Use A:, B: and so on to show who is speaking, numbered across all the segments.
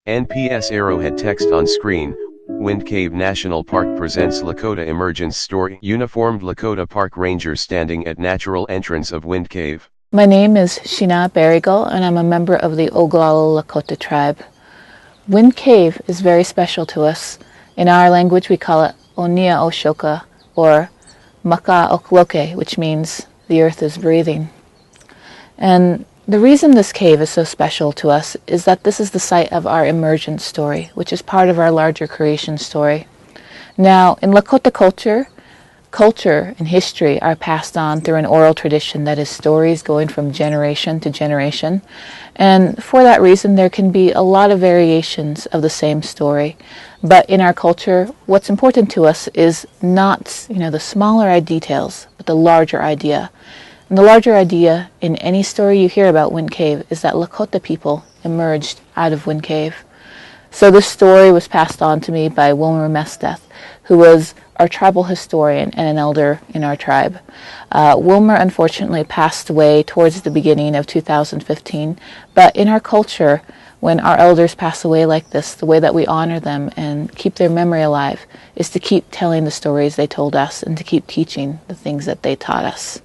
A: NPS Arrowhead text on screen. Wind Cave National Park presents Lakota Emergence Story. Uniformed Lakota Park Rangers standing at natural entrance of Wind Cave.
B: My name is Sheena Berrygull, and I'm a member of the Oglala Lakota tribe. Wind Cave is very special to us. In our language, we call it Onia Oshoka, or Maka Okloke, which means the earth is breathing. And the reason this cave is so special to us is that this is the site of our emergence story, which is part of our larger creation story. Now, in Lakota culture and history are passed on through an oral tradition, that is, stories going from generation to generation. And for that reason, there can be a lot of variations of the same story. But in our culture, what's important to us is not, the smaller details, but the larger idea. And the larger idea in any story you hear about Wind Cave is that Lakota people emerged out of Wind Cave. So this story was passed on to me by Wilmer Mesteth, who was our tribal historian and an elder in our tribe. Wilmer unfortunately passed away towards the beginning of 2015, but in our culture, when our elders pass away like this, the way that we honor them and keep their memory alive is to keep telling the stories they told us and to keep teaching the things that they taught us.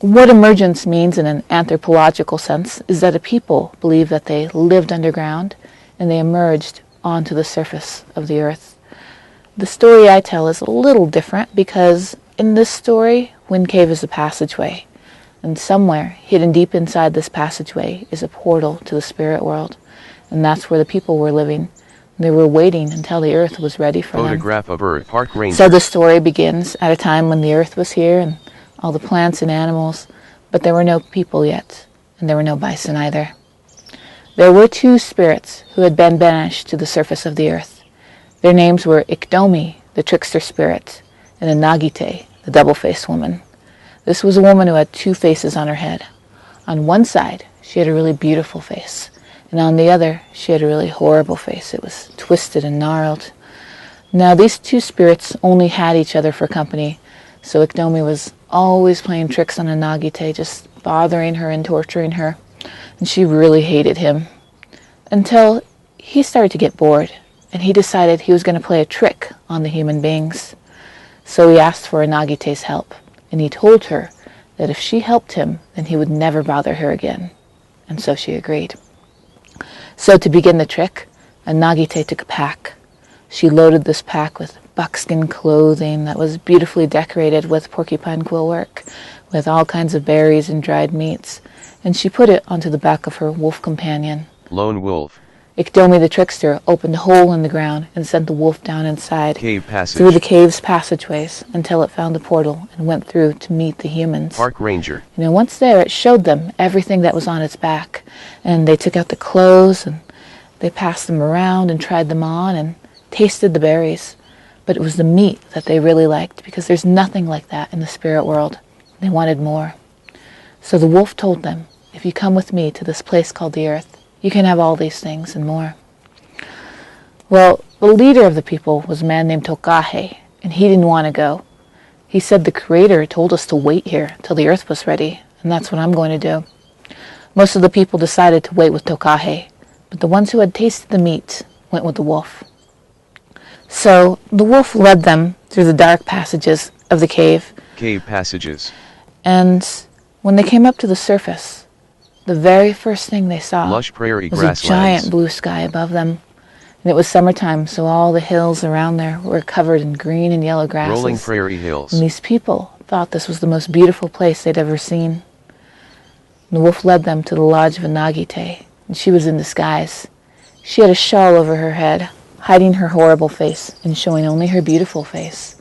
B: What emergence means in an anthropological sense is that a people believe that they lived underground and they emerged onto the surface of the earth. The story I tell is a little different because in this story, Wind Cave is a passageway, and somewhere hidden deep inside this passageway is a portal to the spirit world, and that's where the people were living. They were waiting until the earth was ready for them.
A: Photograph of Earth Park Ranger.
B: So the story begins at a time when the earth was here and all the plants and animals, but there were no people yet, and there were no bison either. There were two spirits who had been banished to the surface of the earth. Their names were Ikdomi, the trickster spirit, and Anagite, the double-faced woman. This was a woman who had two faces on her head. On one side, she had a really beautiful face, and on the other, she had a really horrible face. It was twisted and gnarled. Now, these two spirits only had each other for company, so Ikdomi was always playing tricks on Anagite, just bothering her and torturing her, and she really hated him. Until he started to get bored, and he decided he was going to play a trick on the human beings. So he asked for Anagite's help, and he told her that if she helped him, then he would never bother her again. And so she agreed. So to begin the trick, Anagite took a pack. She loaded this pack with buckskin clothing that was beautifully decorated with porcupine quill work, with all kinds of berries and dried meats, and she put it onto the back of her wolf companion.
A: Lone Wolf.
B: Ikdomi the trickster opened a hole in the ground and sent the wolf down inside,
A: Cave passage.
B: through the cave's passageways, until it found the portal and went through to meet the humans.
A: Park Ranger.
B: Once there, it showed them everything that was on its back, and they took out the clothes, and they passed them around and tried them on and tasted the berries. But it was the meat that they really liked, because there's nothing like that in the spirit world. They wanted more. So the wolf told them, if you come with me to this place called the earth, you can have all these things and more. Well, the leader of the people was a man named Tokahe, and he didn't want to go. He said, the Creator told us to wait here till the earth was ready, and that's what I'm going to do. Most of the people decided to wait with Tokahe, but the ones who had tasted the meat went with the wolf. So the wolf led them through the dark passages of the cave.
A: Cave passages.
B: And when they came up to the surface, the very first thing they saw
A: Lush prairie
B: was
A: grasslands.
B: a giant blue sky above them. And it was summertime, so all the hills around there were covered in green and yellow grasses.
A: Rolling prairie hills.
B: And these people thought this was the most beautiful place they'd ever seen. And the wolf led them to the lodge of Anagite, and she was in disguise. She had a shawl over her head, hiding her horrible face and showing only her beautiful face.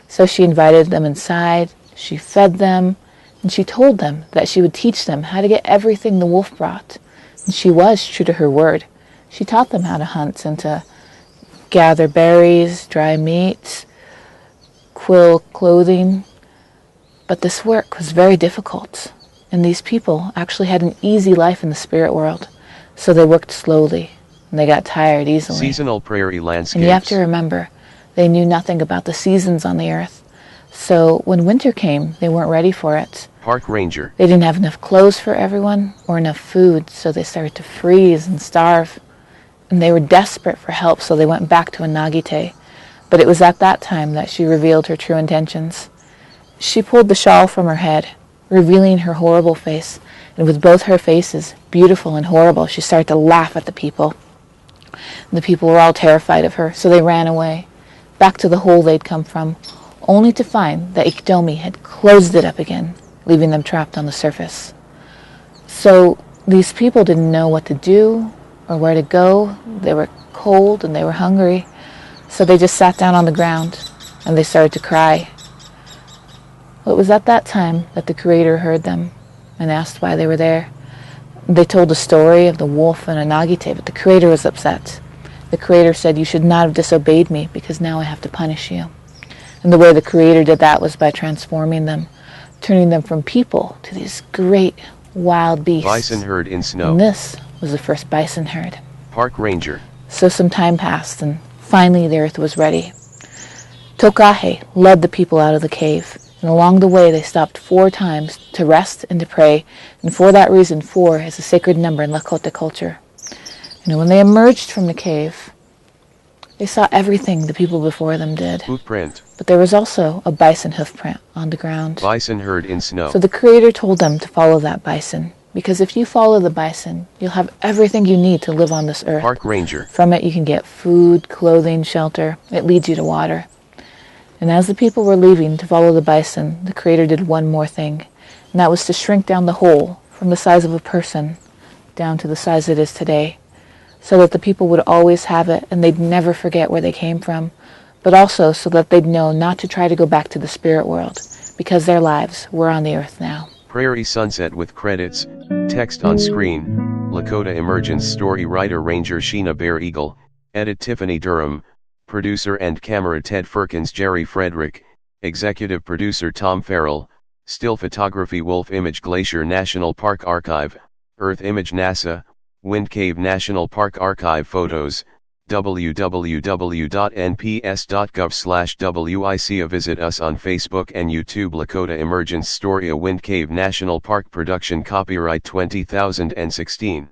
B: So she invited them inside, she fed them, and she told them that she would teach them how to get everything the wolf brought. And she was true to her word. She taught them how to hunt and to gather berries, dry meat, quill clothing. But this work was very difficult, and these people actually had an easy life in the spirit world, so they worked slowly, and they got tired easily.
A: Seasonal prairie landscapes.
B: And you have to remember, they knew nothing about the seasons on the earth. So when winter came, they weren't ready for it.
A: Park Ranger.
B: They didn't have enough clothes for everyone or enough food, so they started to freeze and starve. and they were desperate for help, so they went back to Inagite. But it was at that time that she revealed her true intentions. She pulled the shawl from her head, revealing her horrible face, and with both her faces, beautiful and horrible, she started to laugh at the people. And the people were all terrified of her, so they ran away, back to the hole they'd come from, only to find that Ikitomi had closed it up again, leaving them trapped on the surface. So these people didn't know what to do or where to go. They were cold and they were hungry, so they just sat down on the ground and they started to cry. Well, it was at that time that the Creator heard them and asked why they were there. They told the story of the wolf and Inagite, but the Creator was upset. The Creator said, "You should not have disobeyed me because now I have to punish you." And the way the Creator did that was by transforming them, turning them from people to these great wild beasts.
A: Bison herd in snow.
B: And this was the first bison herd.
A: Park ranger.
B: So some time passed, and finally the earth was ready. Tokahe led the people out of the cave, and along the way they stopped 4 times to rest and to pray, and for that reason 4 is a sacred number in Lakota culture. And when they emerged from the cave, they saw everything the people before them did.
A: Footprint.
B: But there was also a bison hoofprint on the ground.
A: Bison herd in snow.
B: So the Creator told them to follow that bison, because if you follow the bison, you'll have everything you need to live on this earth.
A: Park ranger.
B: From it you can get food, clothing, shelter. It leads you to water. And as the people were leaving to follow the bison, the Creator did one more thing, and that was to shrink down the hole from the size of a person down to the size it is today, so that the people would always have it and they'd never forget where they came from, but also so that they'd know not to try to go back to the spirit world, because their lives were on the earth now.
A: Prairie Sunset with credits, text on screen, Lakota Emergence Story writer Ranger Sheena Bear Eagle, edit Tiffany Durham, producer and camera Ted Firkins Jerry Frederick, executive producer Tom Farrell, still photography Wolf Image Glacier National Park Archive, Earth Image NASA, Wind Cave National Park Archive Photos, www.nps.gov/WIC. Visit us on Facebook and YouTube. Lakota Emergence Story, a Wind Cave National Park production, copyright 2016.